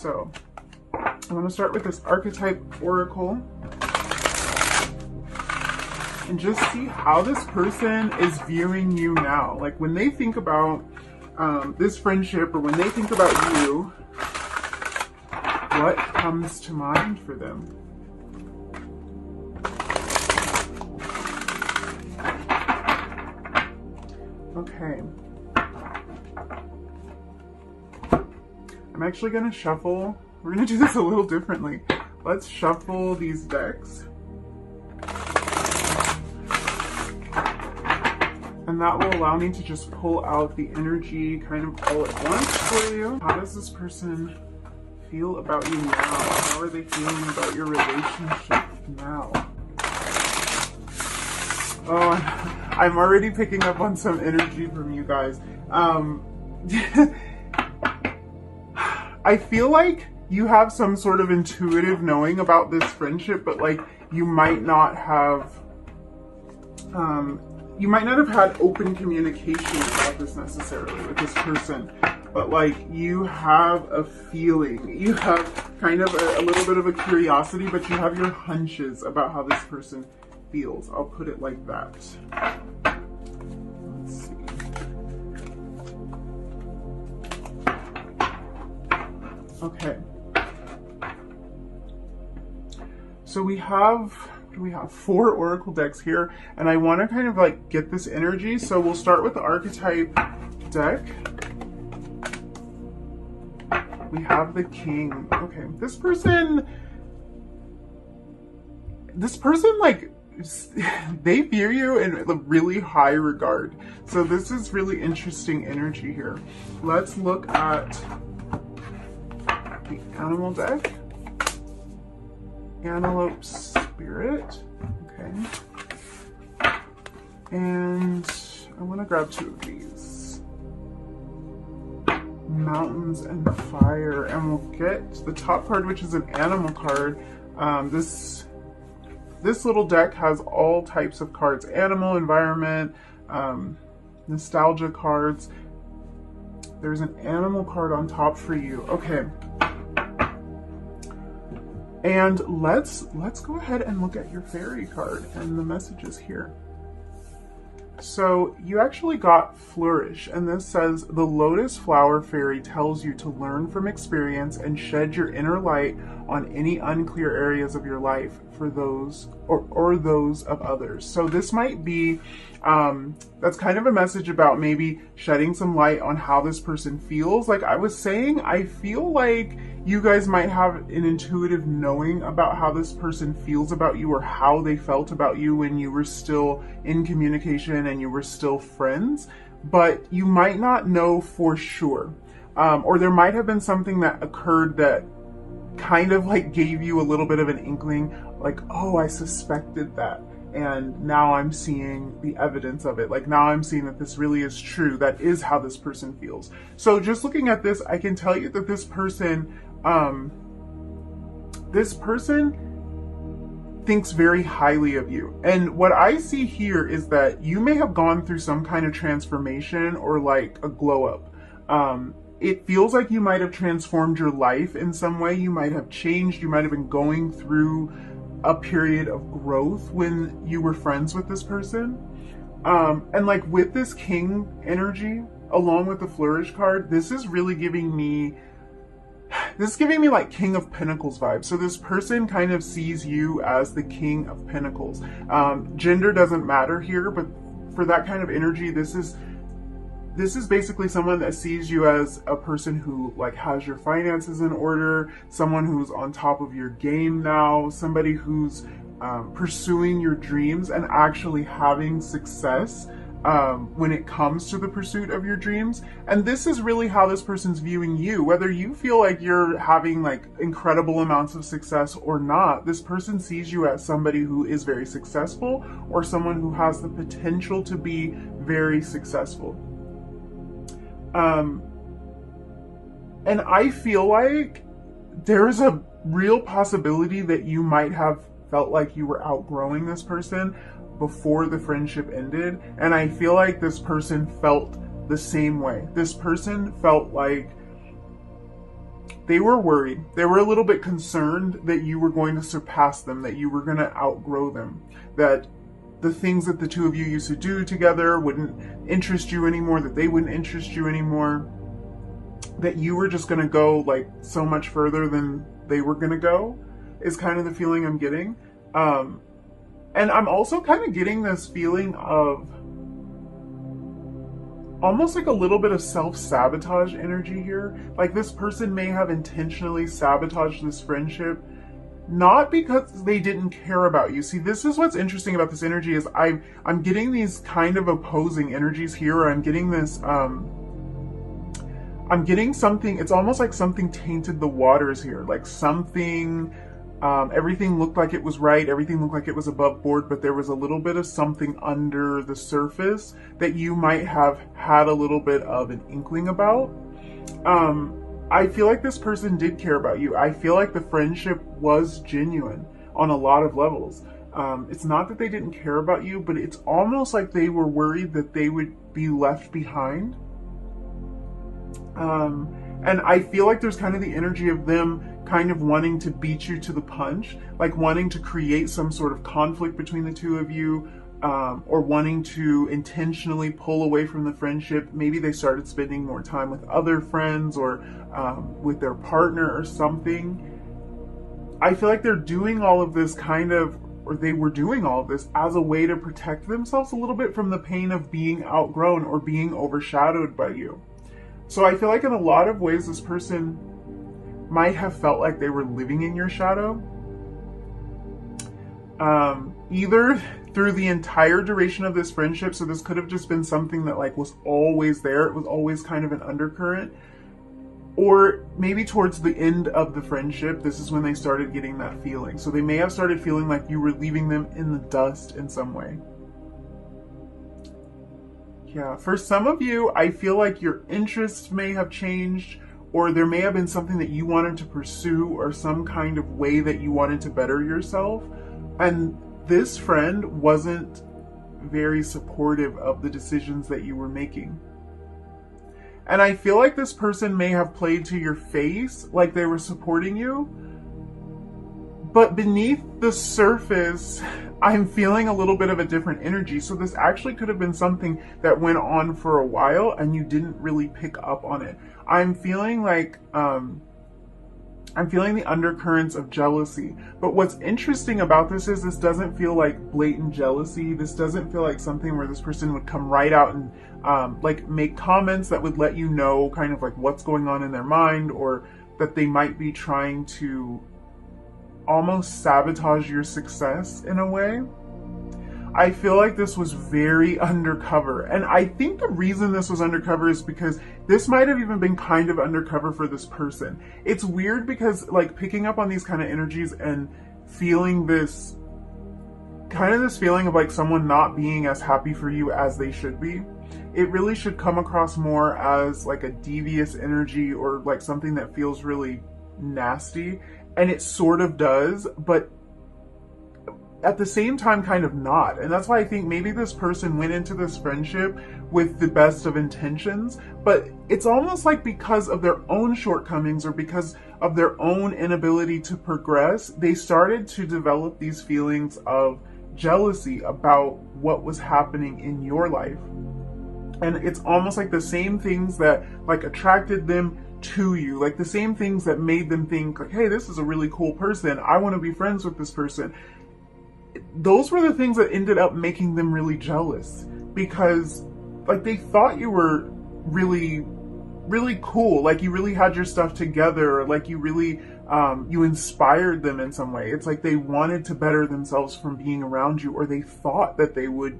So I want to start with this archetype oracle and just see how this person is viewing you now. Like when they think about this friendship, or when they think about you, what comes to mind for them? Okay. I'm actually going to shuffle. We're going to do this a little differently. Let's shuffle these decks. And that will allow me to just pull out the energy kind of all at once for you. How does this person feel about you now? How are they feeling about your relationship now? Oh, I'm already picking up on some energy from you guys. I feel like you have some sort of intuitive knowing about this friendship, but like you might not have had open communication about this necessarily with this person, but like you have a feeling, you have kind of a little bit of a curiosity, but you have your hunches about how this person feels. I'll put it like that. Let's see. Okay. So we have 4 oracle decks here, and I want to kind of like get this energy. So we'll start with the archetype deck. We have the king. Okay, this person like, they view you in a really high regard. So this is really interesting energy here. Let's look at the animal deck. Antelope Spirit. Okay. And I want to grab 2 of these. Mountains and Fire. And we'll get the top card, which is an animal card. This little deck has all types of cards. Animal, environment, nostalgia cards. There's an animal card on top for you. Okay. And let's go ahead and look at your fairy card and the messages here. So you actually got Flourish, and this says the Lotus Flower Fairy tells you to learn from experience and shed your inner light on any unclear areas of your life for those or those of others. So this might be that's kind of a message about maybe shedding some light on how this person feels. Like I was saying, I feel like you guys might have an intuitive knowing about how this person feels about you, or how they felt about you when you were still in communication and you were still friends, but you might not know for sure. Or there might have been something that occurred that kind of like gave you a little bit of an inkling, like, oh, I suspected that. And now I'm seeing the evidence of it. Like now I'm seeing that this really is true. That is how this person feels. So just looking at this, I can tell you that this person thinks very highly of you. And what I see here is that you may have gone through some kind of transformation or like a glow up. It feels like you might have transformed your life in some way. You might have changed. You might have been going through a period of growth when you were friends with this person. And like with this king energy, along with the flourish card, this is really giving me like King of Pentacles vibes. So this person kind of sees you as the King of Pentacles. Gender doesn't matter here, but for that kind of energy, this is basically someone that sees you as a person who like has your finances in order, someone who's on top of your game now, somebody who's pursuing your dreams and actually having success when it comes to the pursuit of your dreams. And this is really how this person's viewing you. Whether you feel like you're having like incredible amounts of success or not, this person sees you as somebody who is very successful, or someone who has the potential to be very successful. And I feel like there's a real possibility that you might have felt like you were outgrowing this person before the friendship ended. And I feel like this person felt the same way. This person felt like they were worried. They were a little bit concerned that you were going to surpass them, that you were going to outgrow them, that the things that the two of you used to do together wouldn't interest you anymore, that they wouldn't interest you anymore, that you were just going to go like so much further than they were going to go, is kind of the feeling I'm getting. And I'm also kind of getting this feeling of almost like a little bit of self-sabotage energy here. Like this person may have intentionally sabotaged this friendship, not because they didn't care about you. See, this is what's interesting about this energy is I'm getting these kind of opposing energies here. Or I'm getting this, I'm getting something, it's almost like something tainted the waters here. Like something, everything looked like it was right. Everything looked like it was above board, but there was a little bit of something under the surface that you might have had a little bit of an inkling about. I feel like this person did care about you. I feel like the friendship was genuine on a lot of levels. It's not that they didn't care about you, but it's almost like they were worried that they would be left behind. And I feel like there's kind of the energy of them kind of wanting to beat you to the punch, like wanting to create some sort of conflict between the two of you, or wanting to intentionally pull away from the friendship. Maybe they started spending more time with other friends or with their partner or something. I feel like they're doing all of this kind of, or they were doing all of this as a way to protect themselves a little bit from the pain of being outgrown or being overshadowed by you. So I feel like in a lot of ways, this person might have felt like they were living in your shadow. Either through the entire duration of this friendship, so this could have just been something that like was always there, it was always kind of an undercurrent, or maybe towards the end of the friendship, this is when they started getting that feeling. So they may have started feeling like you were leaving them in the dust in some way. Yeah, for some of you, I feel like your interests may have changed, or there may have been something that you wanted to pursue or some kind of way that you wanted to better yourself. And this friend wasn't very supportive of the decisions that you were making. And I feel like this person may have played to your face, like they were supporting you. But beneath the surface, I'm feeling a little bit of a different energy. So this actually could have been something that went on for a while and you didn't really pick up on it. I'm feeling like, I'm feeling the undercurrents of jealousy. But what's interesting about this is this doesn't feel like blatant jealousy. This doesn't feel like something where this person would come right out and like make comments that would let you know kind of like what's going on in their mind, or that they might be trying to almost sabotage your success in a way. I feel like this was very undercover. And I think the reason this was undercover is because this might have even been kind of undercover for this person. It's weird because like picking up on these kind of energies and feeling this kind of this feeling of like someone not being as happy for you as they should be, it really should come across more as like a devious energy or like something that feels really nasty. And it sort of does, but at the same time kind of not. And that's why I think maybe this person went into this friendship with the best of intentions, but it's almost like because of their own shortcomings or because of their own inability to progress, they started to develop these feelings of jealousy about what was happening in your life. And it's almost like the same things that like attracted them to you, like the same things that made them think like, hey, this is a really cool person, I want to be friends with this person. Those were the things that ended up making them really jealous, because like they thought you were really cool, like you really had your stuff together, or like you really you inspired them in some way. It's like they wanted to better themselves from being around you, or they thought that they would.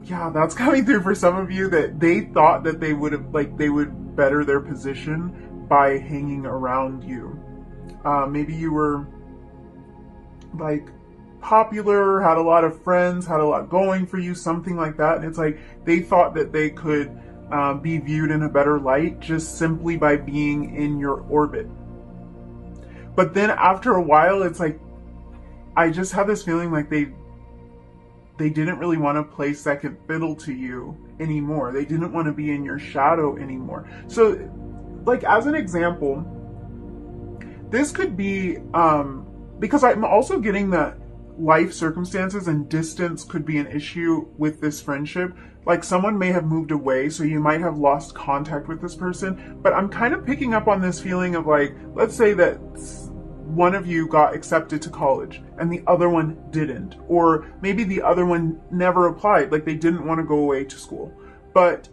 Yeah, that's coming through for some of you, that they thought that they would have, like they would better their position by hanging around you. Maybe you were like popular, had a lot of friends, had a lot going for you, something like that. And it's like they thought that they could be viewed in a better light just simply by being in your orbit. But then after a while, it's like, I just have this feeling like they didn't really want to play second fiddle to you anymore. They didn't want to be in your shadow anymore. So, like, as an example, this could be, because I'm also getting that life circumstances and distance could be an issue with this friendship. Like someone may have moved away, so you might have lost contact with this person. But I'm kind of picking up on this feeling of like, let's say that one of you got accepted to college and the other one didn't. Or maybe the other one never applied, like they didn't want to go away to school. But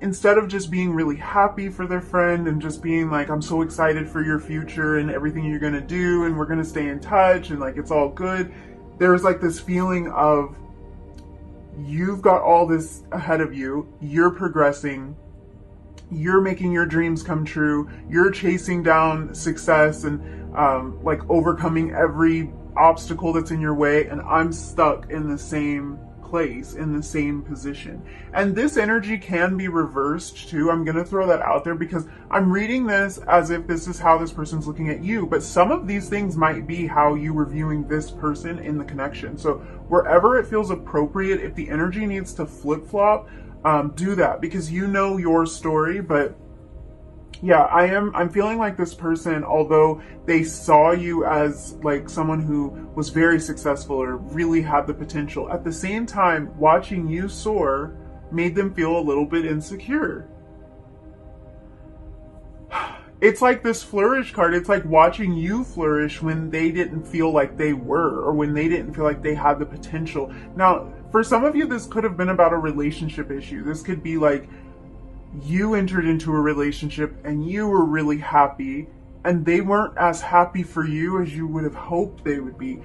instead of just being really happy for their friend and just being like, I'm so excited for your future and everything you're going to do and we're going to stay in touch and like it's all good, there's like this feeling of you've got all this ahead of you, you're progressing, you're making your dreams come true, you're chasing down success and like overcoming every obstacle that's in your way, and I'm stuck in the same place, in the same position. And this energy can be reversed too. I'm going to throw that out there because I'm reading this as if this is how this person's looking at you, but some of these things might be how you were viewing this person in the connection. So wherever it feels appropriate, if the energy needs to flip-flop, do that because you know your story. But yeah, I'm feeling like this person, although they saw you as like someone who was very successful or really had the potential, at the same time, watching you soar made them feel a little bit insecure. It's like this flourish card. It's like watching you flourish when they didn't feel like they were, or when they didn't feel like they had the potential. Now, for some of you, this could have been about a relationship issue. This could be like, you entered into a relationship and you were really happy and they weren't as happy for you as you would have hoped they would be,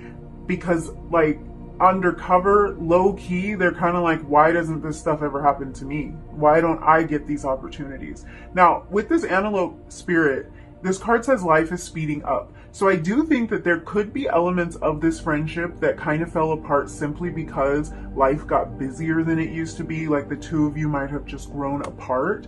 because like undercover, low key, they're kind of like, why doesn't this stuff ever happen to me? Why don't I get these opportunities? Now, with this antelope spirit, this card says life is speeding up. So I do think that there could be elements of this friendship that kind of fell apart simply because life got busier than it used to be. Like the two of you might have just grown apart.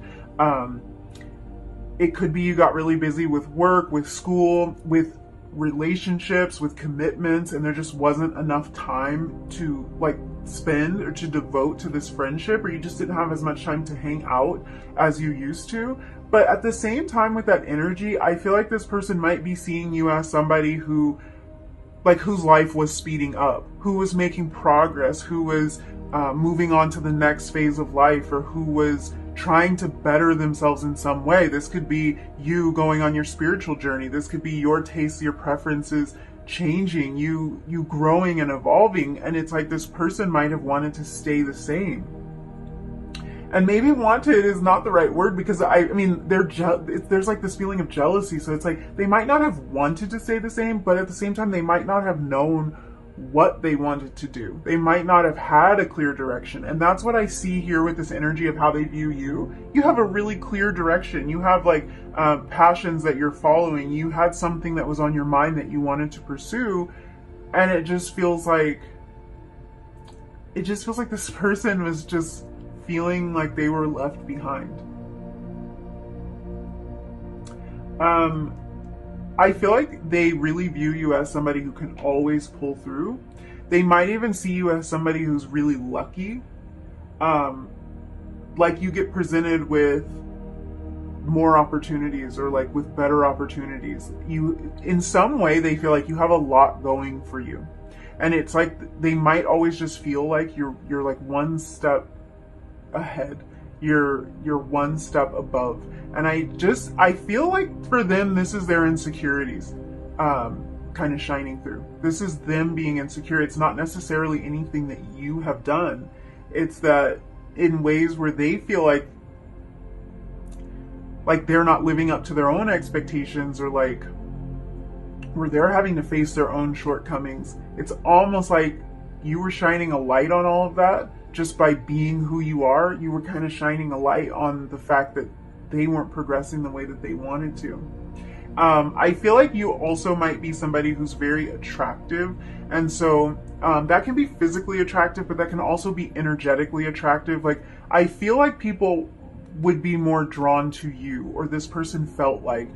It could be you got really busy with work, with school, with relationships, with commitments, and there just wasn't enough time to like spend or to devote to this friendship, or you just didn't have as much time to hang out as you used to. But at the same time, with that energy, I feel like this person might be seeing you as somebody who, like, whose life was speeding up, who was making progress, who was moving on to the next phase of life, or who was trying to better themselves in some way. This could be you going on your spiritual journey. This could be your tastes, your preferences changing, you growing and evolving. And it's like this person might have wanted to stay the same. And maybe wanted is not the right word, because I mean, there's like this feeling of jealousy. So it's like they might not have wanted to stay the same, but at the same time, they might not have known what they wanted to do. They might not have had a clear direction. And that's what I see here with this energy of how they view you. You have a really clear direction. You have like passions that you're following. You had something that was on your mind that you wanted to pursue. And it just feels like this person was just feeling like they were left behind. I feel like they really view you as somebody who can always pull through. They might even see you as somebody who's really lucky. Like you get presented with more opportunities, or like with better opportunities. You, in some way, they feel like you have a lot going for you. And it's like they might always just feel like you're like one step ahead, you're one step above. And I feel like for them, this is their insecurities kind of shining through. This is them being insecure. It's not necessarily anything that you have done. It's that in ways where they feel like they're not living up to their own expectations, or like where they're having to face their own shortcomings. It's almost like you were shining a light on all of that. Just by being who you are, you were kind of shining a light on the fact that they weren't progressing the way that they wanted to. I feel like you also might be somebody who's very attractive. And so that can be physically attractive, but that can also be energetically attractive. Like, I feel like people would be more drawn to you, or this person felt like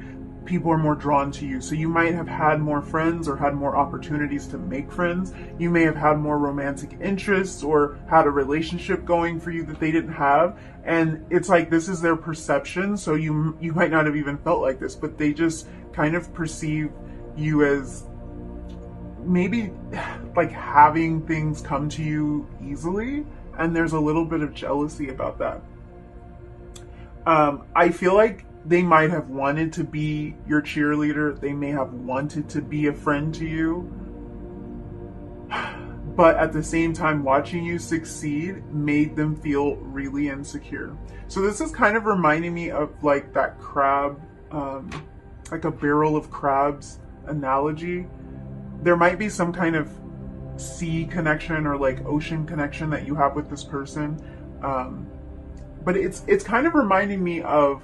people are more drawn to you. So you might have had more friends, or had more opportunities to make friends. You may have had more romantic interests, or had a relationship going for you that they didn't have. And it's like, this is their perception. So you might not have even felt like this, but they just kind of perceive you as maybe like having things come to you easily, and there's a little bit of jealousy about that. I feel like they might have wanted to be your cheerleader. They may have wanted to be a friend to you. But at the same time, watching you succeed made them feel really insecure. So this is kind of reminding me of like that crab, like a barrel of crabs analogy. There might be some kind of sea connection or like ocean connection that you have with this person. But it's kind of reminding me of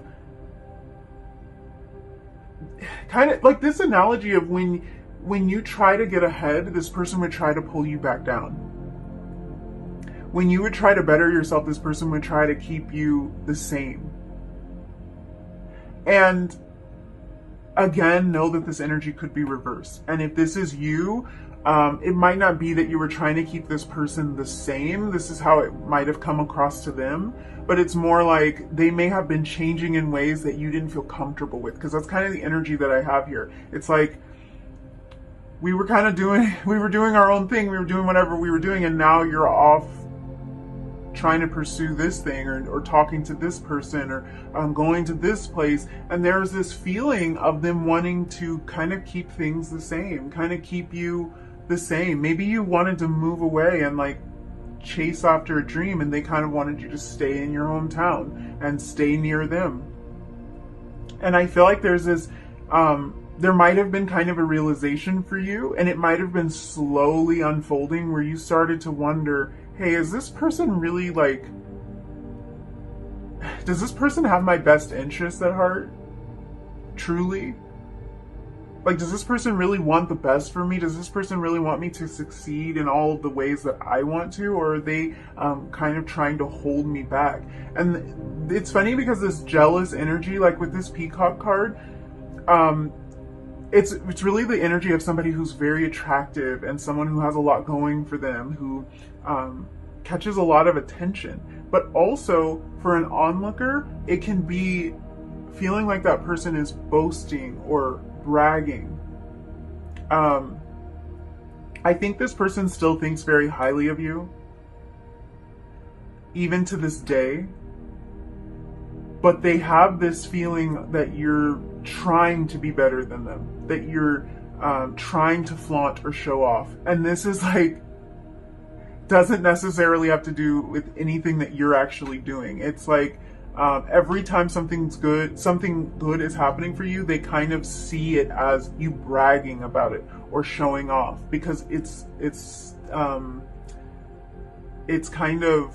kind of like this analogy of when you try to get ahead, this person would try to pull you back down. When you would try to better yourself, this person would try to keep you the same. And again, know that this energy could be reversed. And if this is you, it might not be that you were trying to keep this person the same. This is how it might have come across to them. But it's more like they may have been changing in ways that you didn't feel comfortable with. Because that's kind of the energy that I have here. It's like we were doing our own thing. We were doing whatever we were doing. And now you're off trying to pursue this thing or talking to this person or going to this place. And there's this feeling of them wanting to kind of keep things the same, kind of keep you the same. Maybe you wanted to move away and like chase after a dream, and they kind of wanted you to stay in your hometown and stay near them. And I feel like there's this, there might have been kind of a realization for you, and it might have been slowly unfolding where you started to wonder, hey, is this person really like, does this person have my best interest at heart? Truly? Like, does this person really want the best for me? Does this person really want me to succeed in all of the ways that I want to? Or are they kind of trying to hold me back? And it's funny because this jealous energy, like with this peacock card, it's really the energy of somebody who's very attractive and someone who has a lot going for them, who catches a lot of attention. But also, for an onlooker, it can be feeling like that person is boasting or bragging. I think this person still thinks very highly of you, even to this day. But they have this feeling that you're trying to be better than them, that you're trying to flaunt or show off. And this is like, doesn't necessarily have to do with anything that you're actually doing. It's like every time something good is happening for you, they kind of see it as you bragging about it or showing off, because it's kind of,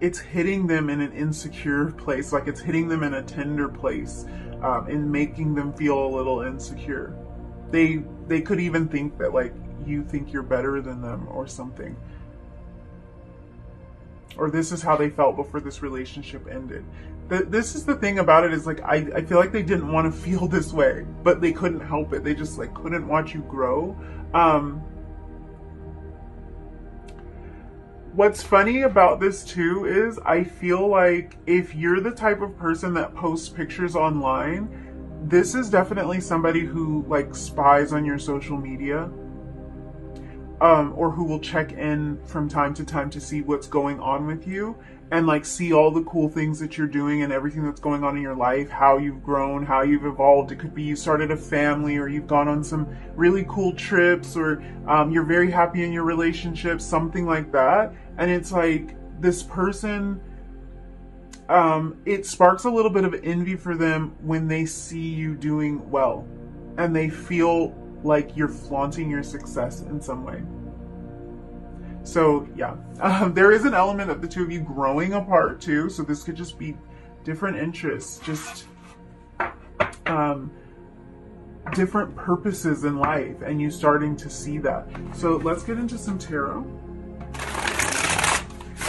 it's hitting them in an insecure place, like it's hitting them in a tender place, and making them feel a little insecure. They could even think that like you think you're better than them or something. Or this is how they felt before this relationship ended. This is the thing about it, is like I feel like they didn't want to feel this way, but they couldn't help it. They just like couldn't watch you grow. What's funny about this too is I feel like if you're the type of person that posts pictures online, this is definitely somebody who like spies on your social media. Or who will check in from time to time to see what's going on with you and like see all the cool things that you're doing and everything that's going on in your life, how you've grown, how you've evolved. It could be you started a family, or you've gone on some really cool trips, or you're very happy in your relationship, something like that. And it's like this person, it sparks a little bit of envy for them when they see you doing well and they feel like you're flaunting your success in some way. So yeah, there is an element of the two of you growing apart too. So this could just be different interests, just different purposes in life, and you starting to see that. So let's get into some tarot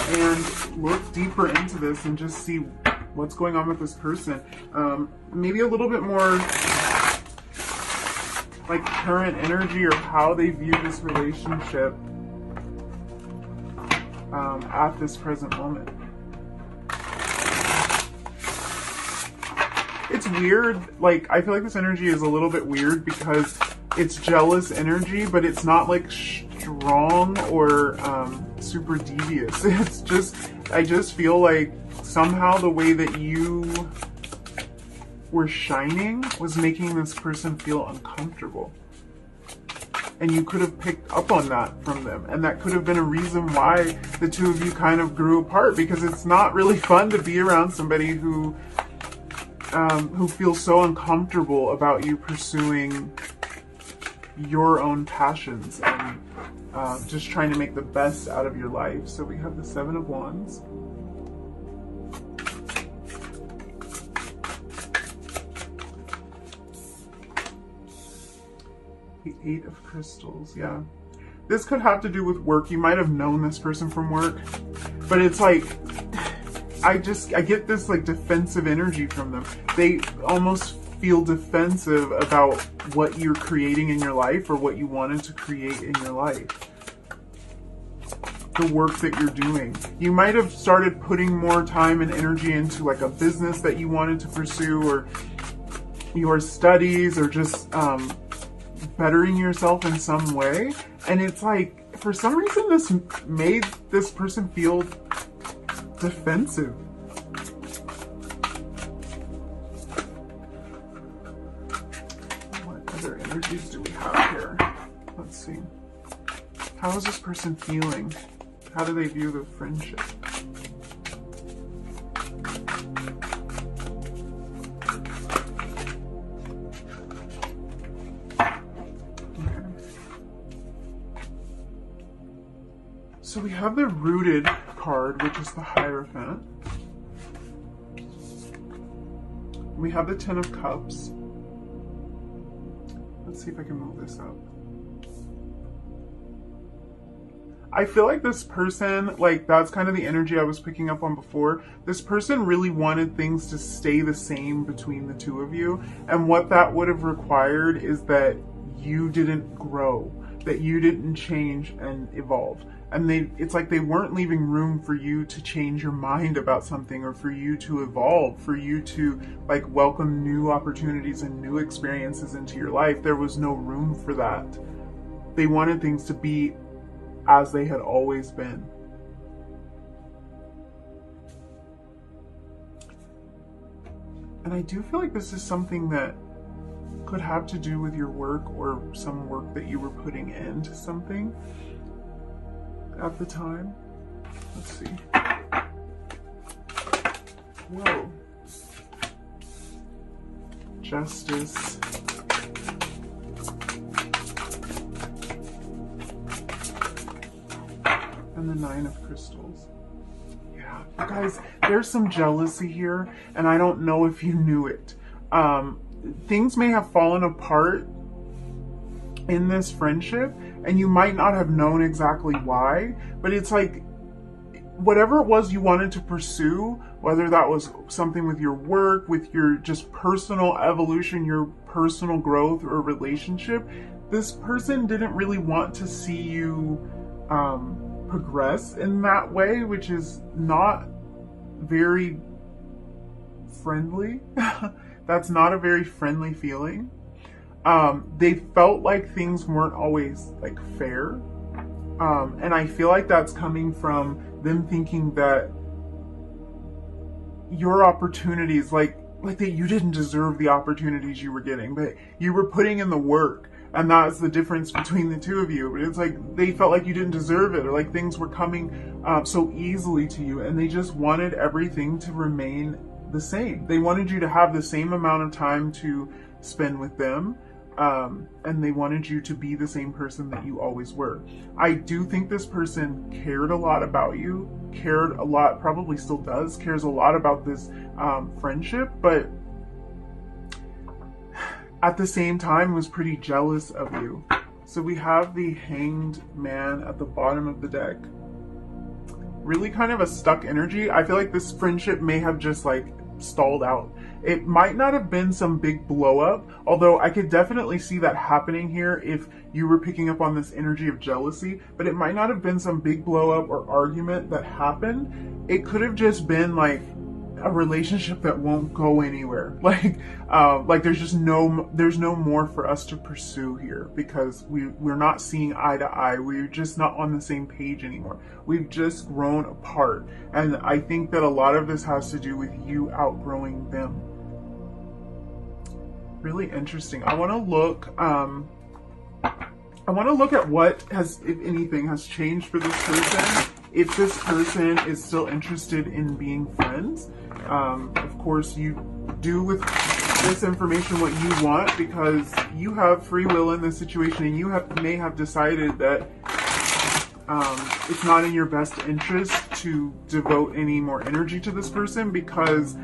and look deeper into this and just see what's going on with this person. Maybe a little bit more like current energy, or how they view this relationship at this present moment. it's weird. Like, I feel like this energy is a little bit weird because it's jealous energy, but it's not like strong or super devious. It's just, I just feel like somehow the way that you were shining was making this person feel uncomfortable. And you could have picked up on that from them. And that could have been a reason why the two of you kind of grew apart, because it's not really fun to be around somebody who feels so uncomfortable about you pursuing your own passions and just trying to make the best out of your life. So we have the Seven of Wands. The Eight of Crystals, yeah. This could have to do with work. You might have known this person from work, but it's like, I get this like defensive energy from them. They almost feel defensive about what you're creating in your life or what you wanted to create in your life. The work that you're doing. You might have started putting more time and energy into like a business that you wanted to pursue, or your studies, or just bettering yourself in some way. And it's like, for some reason, this made this person feel defensive. What other energies do we have here? Let's see. How is this person feeling? How do they view the friendship? So we have the Rooted card, which is the Hierophant. We have the Ten of Cups. Let's see if I can move this up. I feel like this person, like, that's kind of the energy I was picking up on before. This person really wanted things to stay the same between the two of you. And what that would have required is that you didn't grow, that you didn't change and evolve. And it's like they weren't leaving room for you to change your mind about something, or for you to evolve, for you to like welcome new opportunities and new experiences into your life. There was no room for that. They wanted things to be as they had always been. And I do feel like this is something that could have to do with your work, or some work that you were putting into something at the time. Let's see. Whoa. Justice. And the Nine of Crystals. Yeah, you guys, there's some jealousy here, and I don't know if you knew it. Things may have fallen apart in this friendship, and you might not have known exactly why, but it's like, whatever it was you wanted to pursue, whether that was something with your work, with your just personal evolution, your personal growth, or relationship, this person didn't really want to see you progress in that way, which is not very friendly. That's not a very friendly feeling. They felt like things weren't always like fair. And I feel like that's coming from them thinking that your opportunities, like that you didn't deserve the opportunities you were getting, but you were putting in the work, and that's the difference between the two of you. But it's like they felt like you didn't deserve it, or like things were coming so easily to you, and they just wanted everything to remain the same. They wanted you to have the same amount of time to spend with them. And they wanted you to be the same person that you always were. I do think this person cared a lot about you, cared a lot, probably still does, cares a lot about this friendship, but at the same time was pretty jealous of you. So we have the Hanged Man at the bottom of the deck. Really kind of a stuck energy. I feel like this friendship may have just like stalled out. It might not have been some big blow up, although I could definitely see that happening here if you were picking up on this energy of jealousy, but it might not have been some big blow up or argument that happened. It could have just been like a relationship that won't go anywhere. Like there's no more for us to pursue here, because we're not seeing eye to eye. We're just not on the same page anymore. We've just grown apart. And I think that a lot of this has to do with you outgrowing them. Really interesting. I want to look at what has, if anything, has changed for this person. If this person is still interested in being friends. Of course, you do with this information what you want, because you have free will in this situation, and you may have decided that it's not in your best interest to devote any more energy to this person, because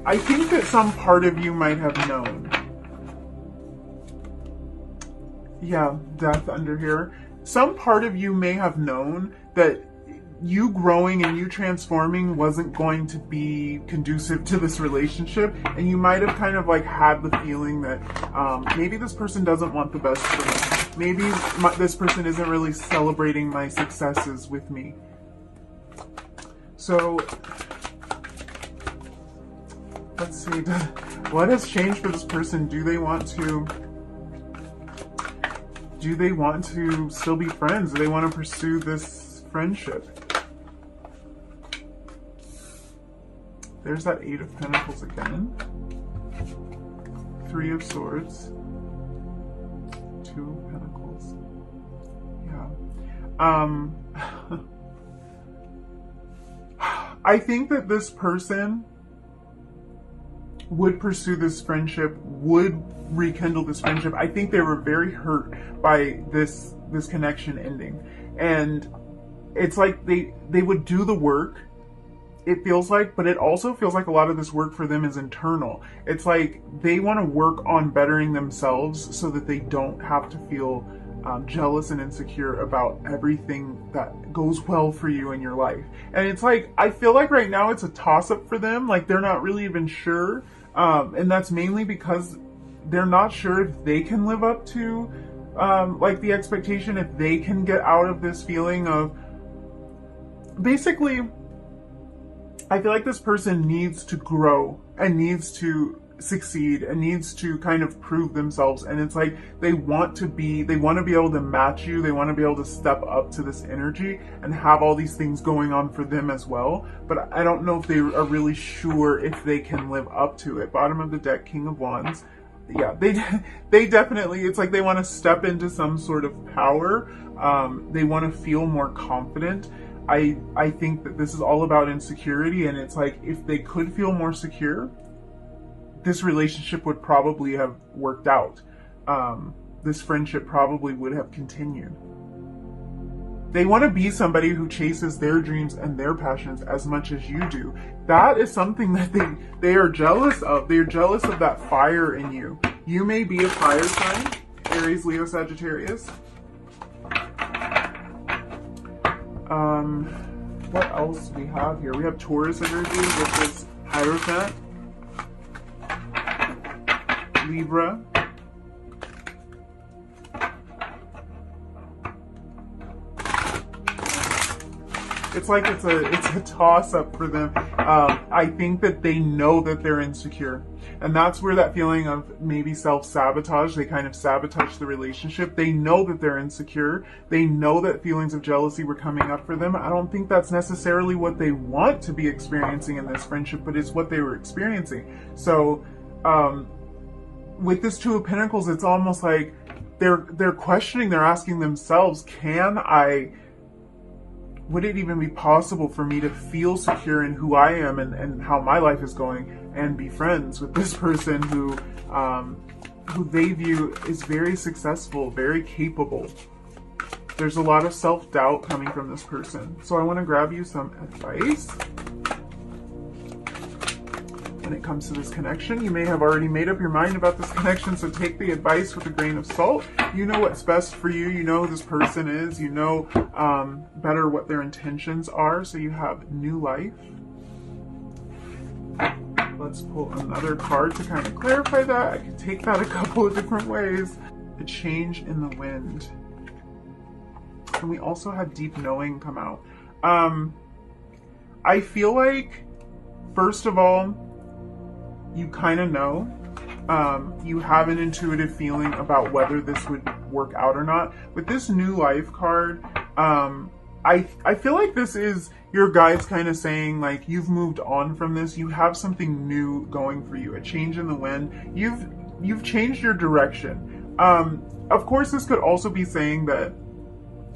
I think that some part of you might have known. Yeah, death under here. Some part of you may have known that you growing and you transforming wasn't going to be conducive to this relationship, and you might have kind of like had the feeling that maybe this person doesn't want the best for me. Maybe this person isn't really celebrating my successes with me. So let's see, what has changed for this person? Do they want to still be friends? Do they want to pursue this friendship? There's that Eight of Pentacles again. Three of Swords. Two of Pentacles. Yeah. I think that this person would pursue this friendship, would rekindle this friendship. I think they were very hurt by this connection ending. And it's like they would do the work, it feels like, but it also feels like a lot of this work for them is internal. It's like they want to work on bettering themselves so that they don't have to feel jealous and insecure about everything that goes well for you in your life. And it's like, I feel like right now it's a toss-up for them. Like they're not really even sure. And that's mainly because they're not sure if they can live up to like the expectation, if they can get out of this feeling of, basically, I feel like this person needs to grow and needs to succeed and needs to kind of prove themselves. And it's like they want to be able to match you. They want to be able to step up to this energy and have all these things going on for them as well. But I don't know if they are really sure if they can live up to it. Bottom of the deck, King of Wands. Yeah, they definitely, it's like they want to step into some sort of power. They want to feel more confident. I think that this is all about insecurity, and it's like if they could feel more secure, this relationship would probably have worked out. This friendship probably would have continued. They want to be somebody who chases their dreams and their passions as much as you do. That is something that they are jealous of. They're jealous of that fire in you. You may be a fire sign, Aries, Leo, Sagittarius. What else do we have here? We have Taurus energy, which is Hierophant. Libra. It's like it's a toss-up for them. I think that they know that they're insecure. And that's where that feeling of maybe self-sabotage, they kind of sabotage the relationship. They know that they're insecure. They know that feelings of jealousy were coming up for them. I don't think that's necessarily what they want to be experiencing in this friendship, but it's what they were experiencing. So, with this Two of Pentacles, it's almost like they're questioning, they're asking themselves, would it even be possible for me to feel secure in who I am and how my life is going, and be friends with this person who they view is very successful, very capable? There's a lot of self-doubt coming from this person. So I want to grab you some advice when it comes to this connection. You may have already made up your mind about this connection, so take the advice with a grain of salt. You know what's best for you. You know who this person is. You know better what their intentions are, so you have new life. Let's pull another card to kind of clarify that. I can take that a couple of different ways. A change in the wind. And we also had deep knowing come out. I feel like first of all, you kind of know. You have an intuitive feeling about whether this would work out or not. With this new life card, I feel like this is your guides kind of saying, like, you've moved on from this. You have something new going for you, a change in the wind. You've changed your direction. Of course, this could also be saying that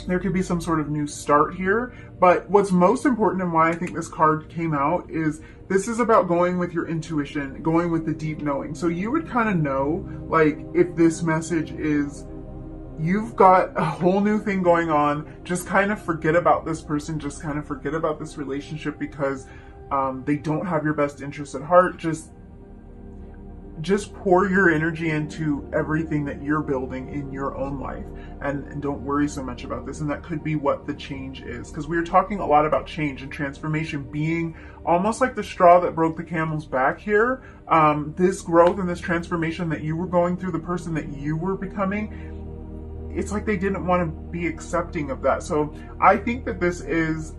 there could be some sort of new start here, but what's most important and why I think this card came out is this is about going with your intuition, going with the deep knowing. So you would kind of know, like, if this message is, you've got a whole new thing going on, just kind of forget about this person, just kind of forget about this relationship because they don't have your best interest at heart. Just pour your energy into everything that you're building in your own life and don't worry so much about this. And that could be what the change is, because we were talking a lot about change and transformation being almost like the straw that broke the camel's back here. This growth and this transformation that you were going through, the person that you were becoming, it's like they didn't want to be accepting of that. So I think that this is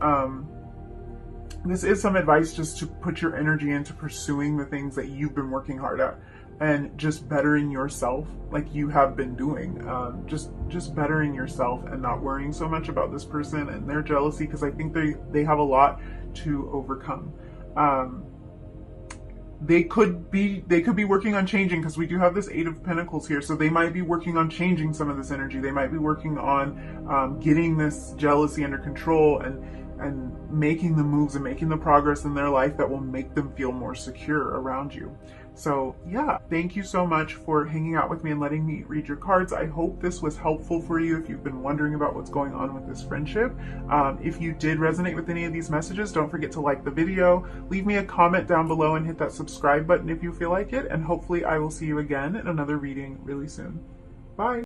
some advice just to put your energy into pursuing the things that you've been working hard at and just bettering yourself like you have been doing. Just bettering yourself and not worrying so much about this person and their jealousy, because I think they have a lot to overcome. They could be working on changing, because we do have this Eight of Pentacles here. So they might be working on changing some of this energy. They might be working on getting this jealousy under control and making the moves and making the progress in their life that will make them feel more secure around you. So yeah, thank you so much for hanging out with me and letting me read your cards. I hope this was helpful for you if you've been wondering about what's going on with this friendship. If you did resonate with any of these messages, don't forget to like the video, leave me a comment down below, and hit that subscribe button if you feel like it. And hopefully I will see you again in another reading really soon. Bye.